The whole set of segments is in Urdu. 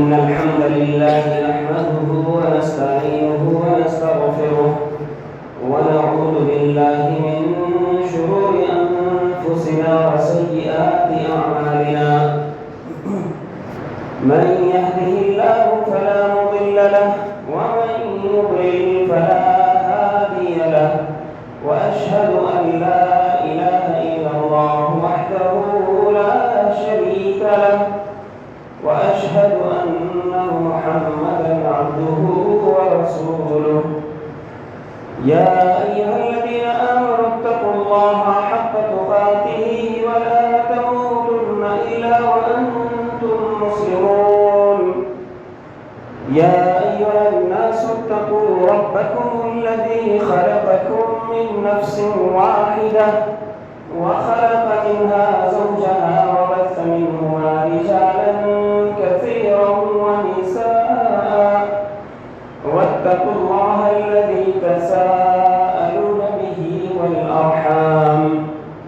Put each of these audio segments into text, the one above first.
إن الحمد لله نحمده ونستعينه ونستغفره ونعوذ بالله من شرور أنفسنا وسيئات أعمالنا من يهده الله فلا مضل له ومن يضلل فلا هادي له وأشهد أن لا إله إلا الله وحده لا شريك له وأشهد أن محمدا عبده ورسوله يا أيها الذين آمنوا اتقوا الله حق تقاته ولا تموتن إلا وأنتم مسلمون يا أيها الناس اتقوا ربكم الذي خلقكم من نفس واحدة وخلق منها زوجها وبث منهما رجالا كثيرا ونساء واتقوا الله الذي تساءلون به والأرحام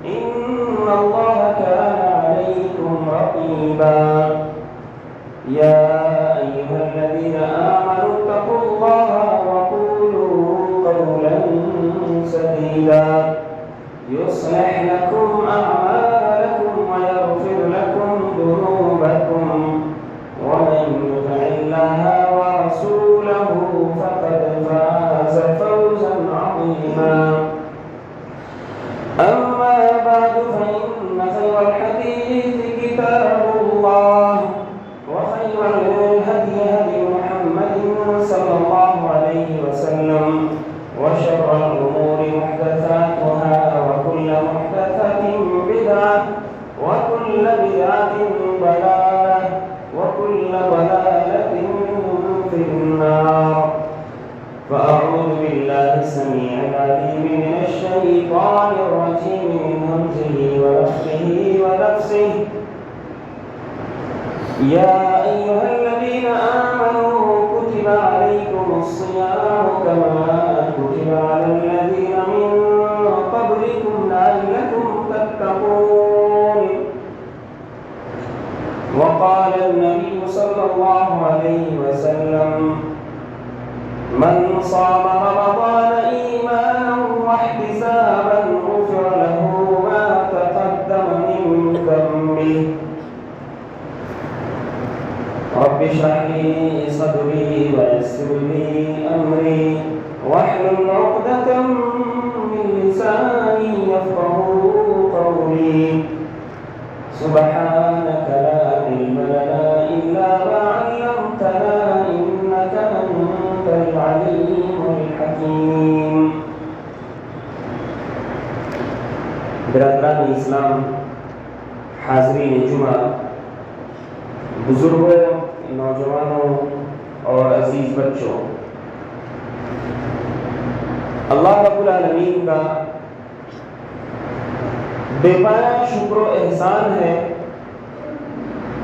إن الله كان عليكم رقيبا يا أيها الذين آمنوا اتقوا الله وقولوا قولا سديدا يصلح لكم أعمالكم ويغفر لكم ذنوبكم ومن يطع الله ورسوله فقد فاز فوزا عظيما أما بعد فإن خير الحديث كتاب الله وخير الهدي هدي محمد صلى الله عليه وسلم وشر الأمور محدثاتها وكل محدثة بدعة وكل بدعة ضلالة وكل ضلالة في النار فأعوذ بالله السميع العليم من الشيطان الرجيم من همزه ونفخه ونفسه يا أيها الذين آمنوا كتب عليكم الصيام كما كتب على الذين من قبلكم لعلكم تتقون وقال النبي صلى الله عليه وسلم من صام رمضان إيمانا واحتسابا غفر له ما تقدم من ذنبه رب اشرح لي صدري ويسر لي أمري واحلل عقدة من لساني يفقهوا قولي سبحانك لا علم لنا إلا ما علمتنا إنك أنت العليم الحكيم. برادران اسلام، حاضرین جمعہ، بزرگوں، نوجوانوں اور عزیز بچوں، اللہ رب العالمین کا بے پایا شکر و احسان ہے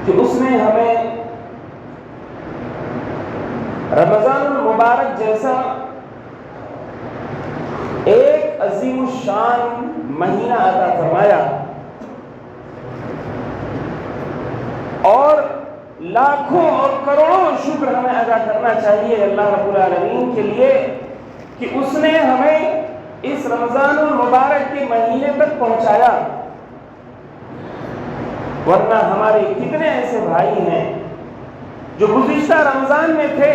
کہ اس نے ہمیں رمضان المبارک جیسا ایک عظیم الشان مہینہ عطا فرمایا اور لاکھوں اور کروڑوں شکر ہمیں ادا کرنا چاہیے اللہ رب العالمین کے لیے کہ اس نے ہمیں اس رمضان المبارک کے مہینے تک پہنچایا، ورنہ ہمارے کتنے ایسے بھائی ہیں جو گزشتہ رمضان میں تھے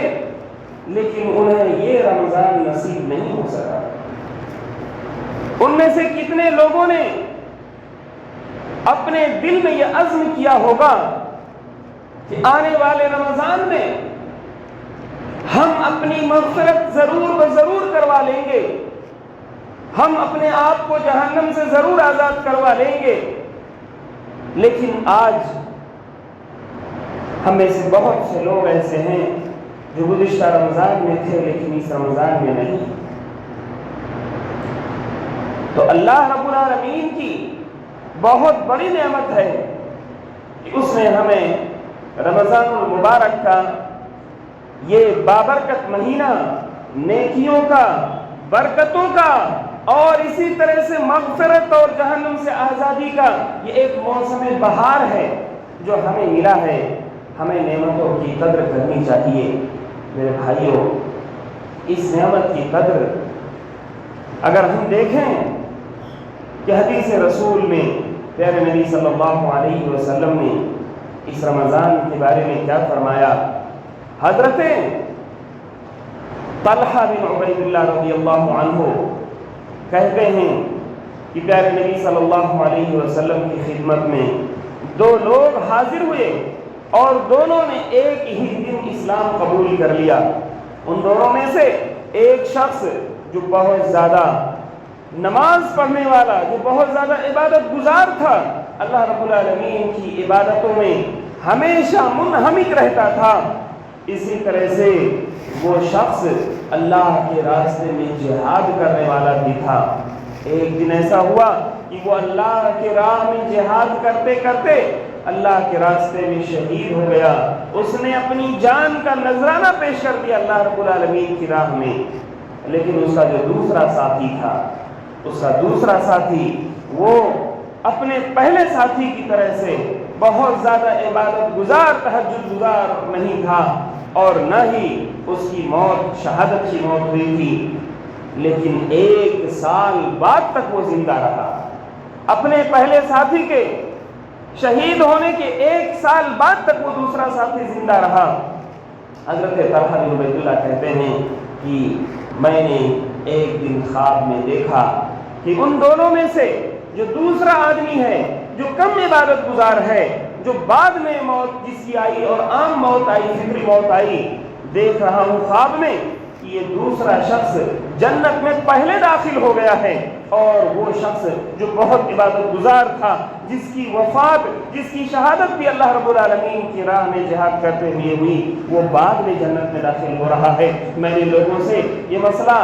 لیکن انہیں یہ رمضان نصیب نہیں ہو سکا۔ ان میں سے کتنے لوگوں نے اپنے دل میں یہ عزم کیا ہوگا کہ آنے والے رمضان میں ہم اپنی مغفرت ضرور و ضرور کروا لیں گے، ہم اپنے آپ کو جہنم سے ضرور آزاد کروا لیں گے، لیکن آج ہم میں سے بہت سے لوگ ایسے ہیں جو گزشتہ رمضان میں تھے لیکن اس رمضان میں نہیں۔ تو اللہ رب العالمین کی بہت بڑی نعمت ہے کہ اس نے ہمیں رمضان المبارک کا یہ بابرکت مہینہ نیکیوں کا، برکتوں کا اور اسی طرح سے مغفرت اور جہنم سے آزادی کا یہ ایک موسم بہار ہے جو ہمیں ملا ہے۔ ہمیں نعمتوں کی قدر کرنی چاہیے۔ میرے بھائیوں، اس نعمت کی قدر اگر ہم دیکھیں کہ حدیث رسول میں پیارے نبی صلی اللہ علیہ وسلم نے اس رمضان کے بارے میں کیا فرمایا۔ حضرت طلحہ بن عبید اللہ رضی اللہ عنہ کہتے ہیں کہ پیارے نبی صلی اللہ علیہ وسلم کی خدمت میں دو لوگ حاضر ہوئے اور دونوں نے ایک ہی دن اسلام قبول کر لیا۔ ان دونوں میں سے ایک شخص جو بہت زیادہ نماز پڑھنے والا، جو بہت زیادہ عبادت گزار تھا، اللہ رب العالمین کی عبادتوں میں ہمیشہ منہمک رہتا تھا، اسی طرح سے وہ شخص اللہ کے راستے میں جہاد کرنے والا بھی تھا۔ ایک دن ایسا ہوا کہ وہ اللہ کے راہ میں جہاد کرتے کرتے اللہ کے راستے میں شہید ہو گیا۔ اس نے اپنی جان کا نذرانہ پیش کر دیا اللہ رب العالمین کی راہ میں، لیکن اس کا جو دوسرا ساتھی تھا، اس کا دوسرا ساتھی وہ اپنے پہلے ساتھی کی طرح سے بہت زیادہ عبادت گزار، تہجد گزار نہیں تھا، اور نہ ہی اس کی موت شہادت کی موت ہوئی تھی، لیکن 1 سال بعد تک وہ زندہ رہا۔ اپنے پہلے ساتھی کے شہید ہونے کے 1 سال بعد تک وہ دوسرا ساتھی زندہ رہا۔ حضرت طلحہ بن عبید اللہ کہتے ہیں کہ میں نے ایک دن خواب میں دیکھا کہ ان دونوں میں سے جو دوسرا آدمی ہے، جو کم عبادت گزار ہے، جو بعد میں موت جس کی آئی اور عام موت آئی، فطری موت آئی، دیکھ رہا ہوں خواب میں کہ یہ دوسرا شخص جنت میں پہلے داخل ہو گیا ہے، اور وہ شخص جو بہت عبادت گزار تھا، جس کی وفات، جس کی شہادت بھی اللہ رب العالمین کی راہ میں جہاد کرتے ہوئے ہوئی، وہ بعد میں جنت میں داخل ہو رہا ہے۔ میں نے لوگوں سے یہ مسئلہ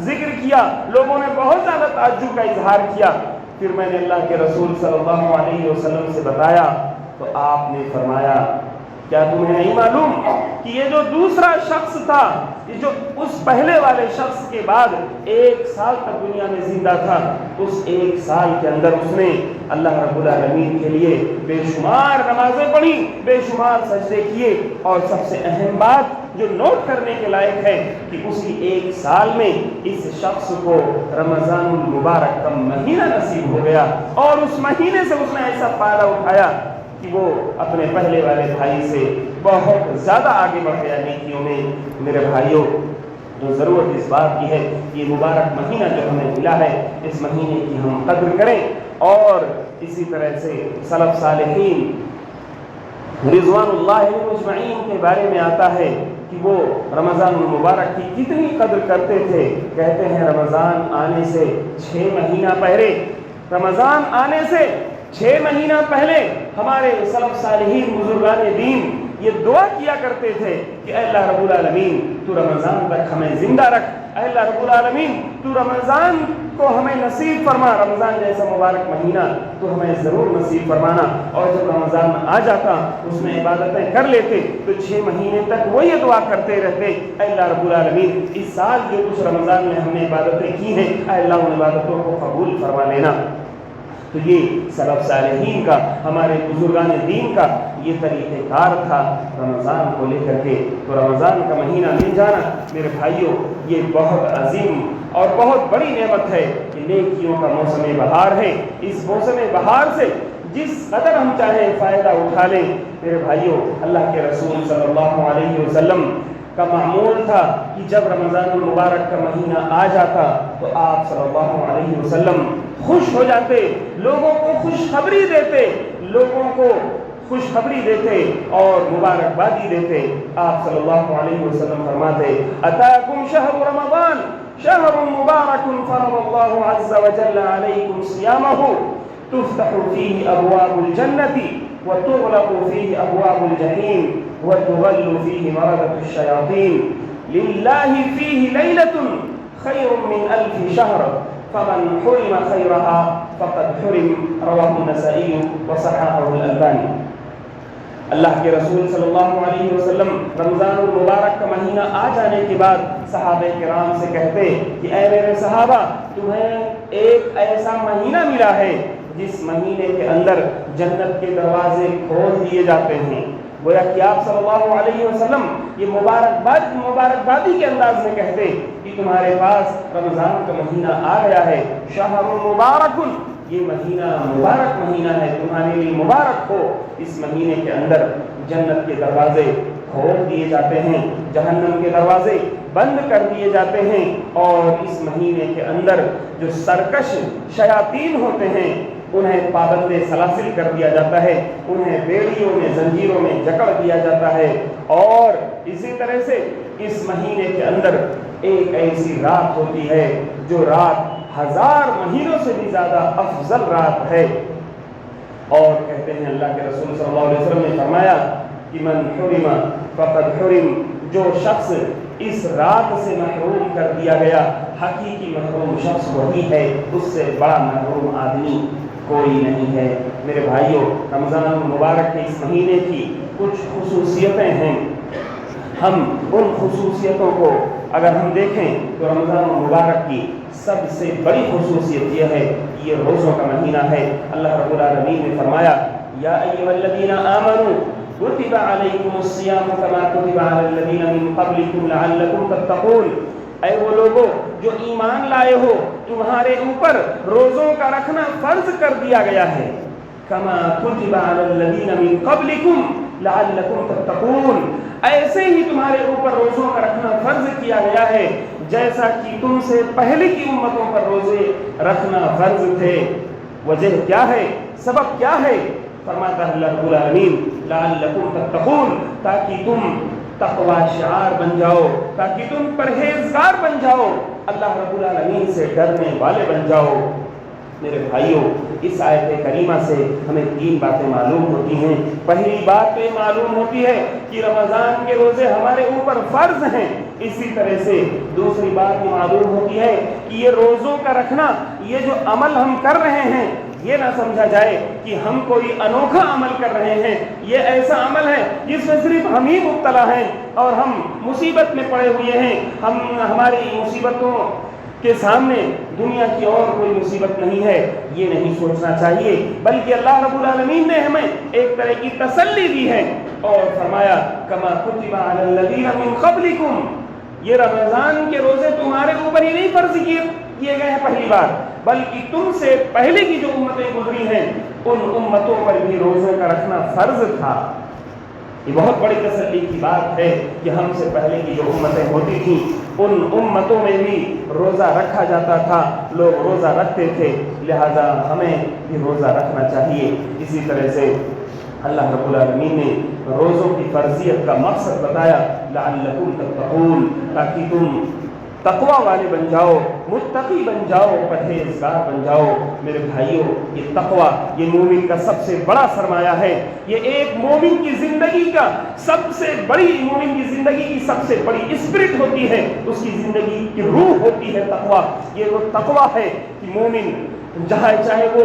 ذکر کیا، لوگوں نے بہت زیادہ تعجب کا اظہار کیا۔ پھر میں نے اللہ کے رسول صلی اللہ علیہ وسلم سے بتایا تو آپ نے فرمایا، کیا تمہیں نہیں معلوم کہ یہ جو دوسرا شخص تھا، یہ جو اس پہلے والے شخص کے بعد 1 سال تک دنیا میں زندہ تھا، اس 1 سال کے اندر اس نے اللہ رب العالمین کے لیے بے شمار نمازیں پڑھی، بے شمار سجدے کیے، اور سب سے اہم بات جو نوٹ کرنے کے لائق ہے کہ اسی 1 سال میں اس شخص کو رمضان المبارک کا مہینہ نصیب ہو گیا، اور اس مہینے سے اس نے ایسا فائدہ اٹھایا کہ وہ اپنے پہلے والے بھائی سے بہت زیادہ آگے بڑھ گیا نیکیوں میں۔ میرے بھائیوں، تو ضرورت اس بات کی ہے کہ یہ مبارک مہینہ جو ہمیں ملا ہے، اس مہینے کی ہم قدر کریں، اور اسی طرح سے سلف صالحین رضوان اللہ علیہم اجمعین کے بارے میں آتا ہے کہ وہ رمضان المبارک کی کتنی قدر کرتے تھے۔ کہتے ہیں رمضان آنے سے 6 مہینہ پہلے، رمضان آنے سے 6 مہینہ پہلے ہمارے سلف صالحین بزرگان دین یہ دعا کیا کرتے تھے کہ اے اللہ رب العالمین تو رمضان تک ہمیں زندہ رکھ، اے اللہ رب العالمین تو رمضان کو ہمیں نصیب فرما، رمضان جیسا مبارک مہینہ تو ہمیں ضرور نصیب فرمانا۔ اور جب رمضان آ جاتا اس میں عبادتیں کر لیتے تو 6 مہینے تک وہ یہ دعا کرتے رہتے، اے اللہ رب العالمین اس سال جو کچھ رمضان میں ہم نے عبادتیں کی ہیں، اے اللہ ان عبادتوں کو قبول فرما لینا۔ تو یہ سلف صالحین کا، ہمارے بزرگان دین کا یہ طریقہ کار تھا رمضان کو لے کر کے۔ تو رمضان کا مہینہ مل جانا میرے بھائیوں یہ بہت عظیم اور بہت بڑی نعمت ہے کہ نیکیوں کا موسم بہار ہے۔ اس موسم بہار سے جس قدر ہم چاہیں فائدہ اٹھا لیں۔ میرے بھائیوں، اللہ کے رسول صلی اللہ علیہ وسلم کا معمول تھا کہ جب رمضان المبارک کا مہینہ آ جاتا تو آپ صلی اللہ علیہ وسلم خوش ہو جاتے، لوگوں کو خوشخبری دیتے، لوگوں کو خوشخبری دیتے اور مبارکبادی دیتے۔ آپ صلی اللہ علیہ وسلم فرماتے، اتاکم شہر رمضان شہر مبارک فرض اللہ عز وجل علیکم صیامہ تفتح فیہ ابواب الجنۃ وتغلق فیہ ابواب الجحیم وتغل فیہ مردۃ الشیاطین للہ فیہ لیلۃ خیر من 1000 شہر فمن حرم خیرها فقد حرم، رواہ النسائی وصححہ الالبانی۔ اللہ کے رسول صلی اللہ علیہ وسلم رمضان المبارک کا مہینہ آ جانے کے بعد صحابہ کرام سے کہتے کہ اے میرے صحابہ، تمہیں ایک ایسا مہینہ ملا ہے جس مہینے کے اندر جنت کے دروازے کھول دیے جاتے ہیں، گویا کہ آپ صلی اللہ علیہ وسلم یہ مبارکبادی کے انداز میں کہتے کہ تمہارے پاس رمضان کا مہینہ آ گیا ہے، شہر مبارک، یہ مہینہ مبارک مہینہ ہے، تمہارے لیے مبارک ہو۔ اس مہینے کے اندر جنت کے دروازے کھول دیے جاتے ہیں، جہنم کے دروازے بند کر دیے جاتے ہیں، اور اس مہینے کے اندر جو سرکش شیاطین ہوتے ہیں انہیں پابند سلاسل کر دیا جاتا ہے، انہیں بیڑیوں میں زنجیروں میں جکڑ دیا جاتا ہے۔ اور اسی طرح سے اس مہینے کے اندر ایک ایسی رات ہوتی ہے جو رات 1000 مہینوں سے بھی زیادہ افضل رات ہے، اور کہتے ہیں اللہ کے رسول صلی اللہ علیہ وسلم نے فرمایا کہ من حرم فقد حرم، جو شخص اس رات سے محروم کر دیا گیا، حقیقی محروم شخص وہی ہے، اس سے بڑا محروم آدمی کوئی نہیں ہے۔ میرے بھائیوں، رمضان المبارک کے اس مہینے کی کچھ خصوصیتیں ہیں، ہم ان خصوصیتوں کو اگر ہم دیکھیں تو رمضان المبارک کی سب سے بڑی خصوصیت یہ ہے کہ یہ روزوں کا مہینہ ہے۔ اللہ رب العالمین نے فرمایا یا ایھا الذین آمنوا کتب علیکم الصیام کما کتب علی الذین من قبلکم لعلکم تتقون، اے وہ لوگوں جو ایمان لائے ہو، تمہارے اوپر روزوں کا رکھنا فرض کر دیا گیا ہے، کما کتب علی الذین من قبلکم لعلکم تتقون، ایسے ہی تمہارے اوپر روزوں کا رکھنا فرض کیا گیا ہے جیسا کہ تم سے پہلے کی امتوں پر روزے رکھنا فرض تھے۔ وجہ کیا ہے؟ سبب کیا ہے؟ فرماتا ہے اللہ رب العالمین لعلکم تتقون، تاکہ تم تقوی شعار بن جاؤ، تاکہ تم پرہیزگار بن جاؤ، اللہ رب العالمین سے ڈرنے والے بن جاؤ۔ میرے بھائیوں، اس آیت کریمہ سے ہمیں 3 باتیں معلوم ہوتی ہیں۔ پہلی بات تو یہ معلوم ہوتی ہے کہ رمضان کے روزے ہمارے اوپر فرض ہیں، اسی طرح سے دوسری بات یہ معلوم ہوتی ہے کہ یہ روزوں کا رکھنا، یہ جو عمل ہم کر رہے ہیں، یہ نہ سمجھا جائے کہ ہم کوئی انوکھا عمل کر رہے ہیں، یہ ایسا عمل ہے جس میں صرف ہم ہی مبتلا ہیں اور ہم مصیبت میں پڑے ہوئے ہیں، ہماری مصیبتوں کے سامنے دنیا کی اور کوئی مصیبت نہیں ہے، یہ نہیں سوچنا چاہیے، بلکہ اللہ رب العالمین نے ہمیں ایک طرح کی تسلی دی ہے اور فرمایا کما کتب علی الذین من قبلکم، یہ رمضان کے روزے تمہارے اوپر ہی نہیں فرض کیے گئے ہیں پہلی بار، بلکہ تم سے پہلے کی جو امتیں گزری ہیں ان امتوں پر بھی روزوں کا رکھنا فرض تھا۔ یہ بہت بڑی تسلی کی بات ہے کہ ہم سے پہلے کی جو امتیں ہوتی تھیں ان امتوں میں بھی روزہ رکھا جاتا تھا، لوگ روزہ رکھتے تھے، لہذا ہمیں بھی روزہ رکھنا چاہیے۔ اسی طرح سے اللہ رب العالمین نے روزوں کی فرضیت کا مقصد بتایا لعلکم تتقون، تاکہ تم تقوی والے بن جاؤ، متقی بن جاؤ، پرہیزگار بن جاؤ۔ میرے بھائیوں، یہ تقوی یہ مومن کا سب سے بڑا سرمایہ ہے، یہ ایک مومن کی زندگی کا مومن کی زندگی کی سب سے بڑی اسپرٹ ہوتی ہے، اس کی زندگی کی روح ہوتی ہے تقوی۔ یہ وہ تقوی ہے کہ مومن چاہے وہ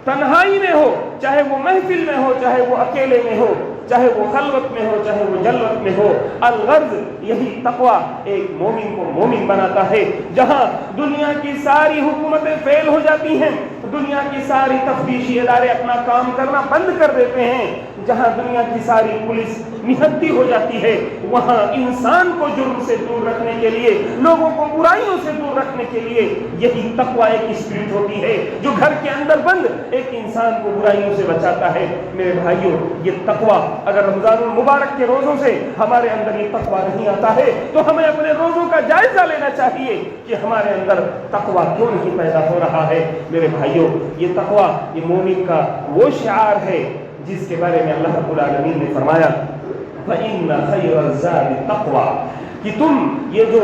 تنہائی میں ہو، چاہے وہ محفل میں ہو، چاہے وہ اکیلے میں ہو، چاہے وہ خلوت میں ہو، چاہے وہ جلوت میں ہو، الغرض یہی تقوی ایک مومن کو مومن بناتا ہے۔ جہاں دنیا کی ساری حکومتیں فیل ہو جاتی ہیں، دنیا کی ساری تفتیشی ادارے اپنا کام کرنا بند کر دیتے ہیں، جہاں دنیا کی ساری پولیس نہتی ہو جاتی ہے، وہاں انسان کو جرم سے دور رکھنے کے لیے، لوگوں کو برائیوں سے دور رکھنے کے لیے یہی تقوی ایک اسپرٹ ہوتی ہے جو گھر کے اندر بند ایک انسان کو برائیوں سے بچاتا ہے۔ میرے بھائیوں، یہ تقوی اگر رمضان المبارک کے روزوں سے ہمارے اندر یہ تقوی نہیں آتا ہے تو ہمیں اپنے روزوں کا جائزہ لینا چاہیے کہ ہمارے اندر تقوی کیوں نہیں پیدا ہو رہا ہے۔ میرے بھائیوں، یہ تقوی یہ مومن کا وہ شعار ہے جس کے بارے میں اللہ رب العالمین نے فرمایا فَإِنَّ خَيْرَ الزَّادِ التَّقْوَىٰ، کہ تم یہ جو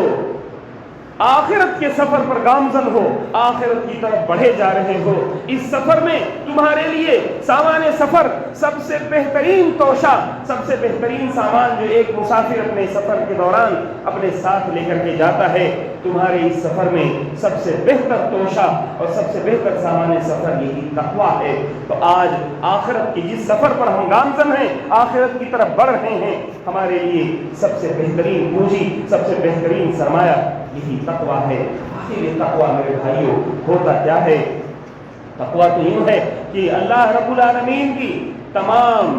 آخرت کے سفر پر گامزن ہو، آخرت کی طرف بڑھے جا رہے ہو، اس سفر میں تمہارے لیے سامان سفر سب سے بہترین توشہ، سب سے بہترین سامان جو ایک مسافر اپنے سفر کے دوران اپنے ساتھ لے کر کے جاتا ہے، تمہارے اس سفر میں سب سے بہتر توشہ اور سب سے بہتر سامان سفر یہی تقویٰ ہے۔ تو آج آخرت کی جس سفر پر ہم گامزن ہیں، آخرت کی طرف بڑھ رہے ہیں، ہمارے لیے سب سے بہترین پونجی، سب سے بہترین سرمایہ یہی تقویٰ ہے۔ آخر یہ تقویٰ میرے بھائیوں ہوتا کیا ہے؟ تقویٰ تو یوں ہے کہ اللہ رب العالمین کی تمام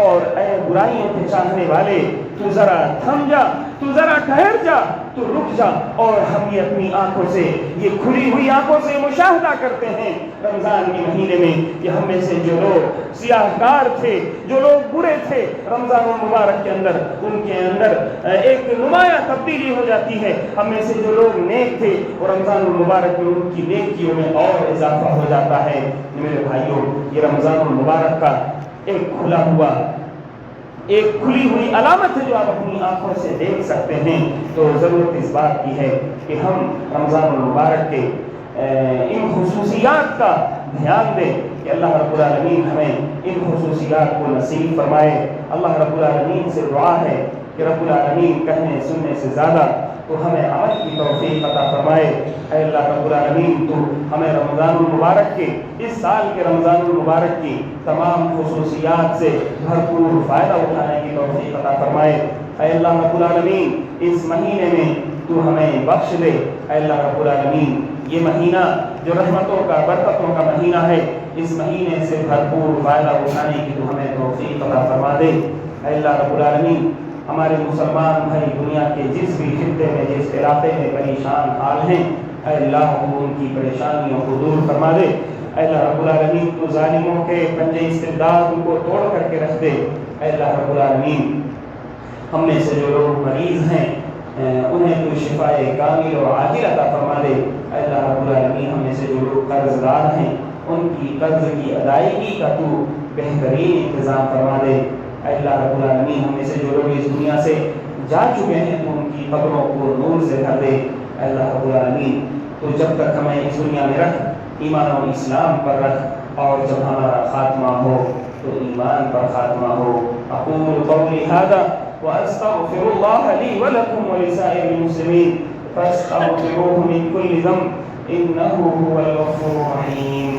اور اے برائیوں کے چاہنے والے تو ذرا تھم جا، تو ذرا ٹھہر جا، تو رک جا۔ اور ہم یہ اپنی آنکھوں سے، یہ کھلی ہوئی آنکھوں سے مشاہدہ کرتے ہیں رمضان کے مہینے میں کہ ہم میں سے جو لوگ سیاہ کار تھے، جو لوگ برے تھے، رمضان المبارک کے اندر ان کے اندر ایک نمایاں تبدیلی ہو جاتی ہے۔ ہم میں سے جو لوگ نیک تھے وہ رمضان المبارک میں ان کی نیکیوں میں اور اضافہ ہو جاتا ہے۔ میرے بھائیوں، یہ رمضان المبارک کا ایک کھلا ہوا، ایک کھلی ہوئی علامت ہے جو آپ اپنی آنکھوں سے دیکھ سکتے ہیں۔ تو ضرورت اس بات کی ہے کہ ہم رمضان المبارک کے ان خصوصیات کا دھیان دیں کہ اللہ رب العالمین ہمیں ان خصوصیات کو نصیب فرمائے۔ اللہ رب العالمین سے دعا ہے کہ رب العالمین کہنے سننے سے زیادہ تو ہمیں عمل کی توفیق عطا فرمائے۔ اے اللہ رب العالمین تو ہمیں رمضان المبارک کے، اس سال کے رمضان المبارک کی تمام خصوصیات سے بھرپور فائدہ اٹھانے کی توفیق عطا فرمائے۔ اے اللہ رب العالمین اس مہینے میں تو ہمیں بخش دے۔ اے اللہ رب العالمین یہ مہینہ جو رحمتوں کا، برکتوں کا مہینہ ہے، اس مہینے سے بھرپور فائدہ اٹھانے کی تو ہمیں توفیق عطا فرما دے۔ اے اللہ رب العالمین ہمارے مسلمان بھائی دنیا کے جس بھی خطے میں، جس علاقے میں پریشان حال ہیں، اے اللہ وہ ان کی پریشانیوں کو دور فرما دے۔ اے اللہ رب العالمین تو ظالموں کے پنجے استبداد ان کو توڑ کر کے رکھ دے۔ اے اللہ رب العالمین ہم میں سے جو لوگ مریض ہیں انہیں تو شفائے کامل اور عاجل عطا فرما دے۔ اے اللہ رب العالمین ہم میں سے جو لوگ قرض دار ہیں ان کی قرض کی ادائیگی کا تو بہترین انتظام فرما دے۔ اے اللہ رب العالمین ہم میں سے جو لوگ اس دنیا سے جا چکے ہیں تو ان کی قبروں کو نور سے بھر دے۔ اے اللہ رب العالمین تو جب تک ہمیں اس دنیا میں رکھ، ایمان و اسلام پر رکھ، اور جب ہمارا خاتمہ ہو تو ایمان پر خاتمہ ہو۔ اقول قولی ھذا واستغفر اللہ لی ولکم ولسائر المسلمین فاستغفروہ من کل ذنب انہ هو الغفور الرحیم۔